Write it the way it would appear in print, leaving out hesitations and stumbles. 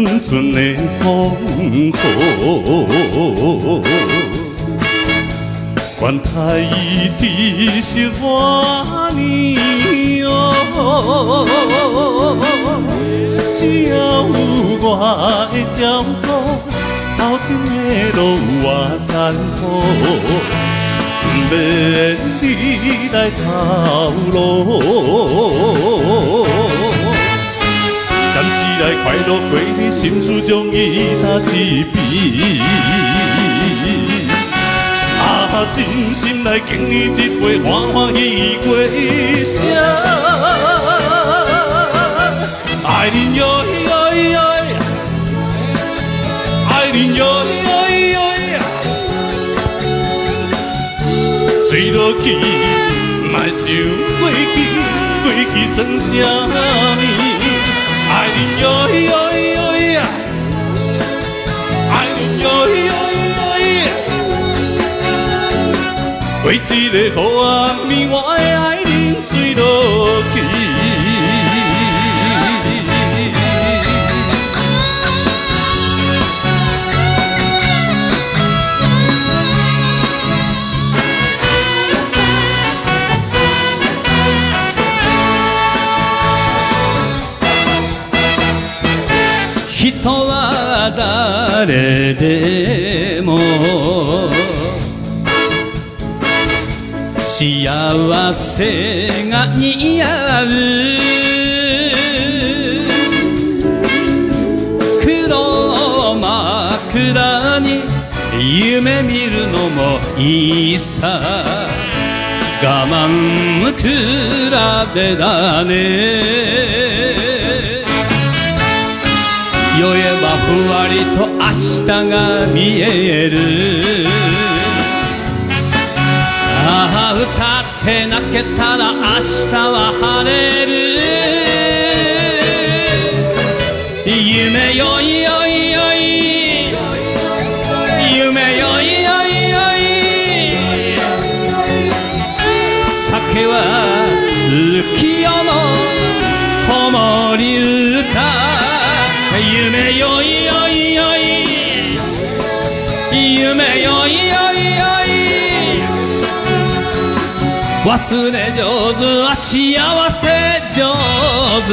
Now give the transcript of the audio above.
阵的风雨，愿太伊知识我年哦，只要有我的照顾，后前的路我难步，免你来操劳。暂时来快乐过你心事，将伊搭一边。啊，真心来敬你一回，欢欢喜喜过一生。爱恁哟哟哟，爱恁哟哟哟，醉落去，莫想过去，过去算啥物？爱恁哟哟哟，爱恁哟哟哟，过一个好暗暝，我会爱恁醉落去。人は誰でも幸せが似合う黒枕に夢見るのもいいさ我慢比べだね酔えばふわりと明日が見えるああ歌って泣けたら明日は晴れる夢よいよいよい夢よいよいよい酒は浮世の子守歌夢よいよいよい夢よいよいよい忘れ上手は幸せ上手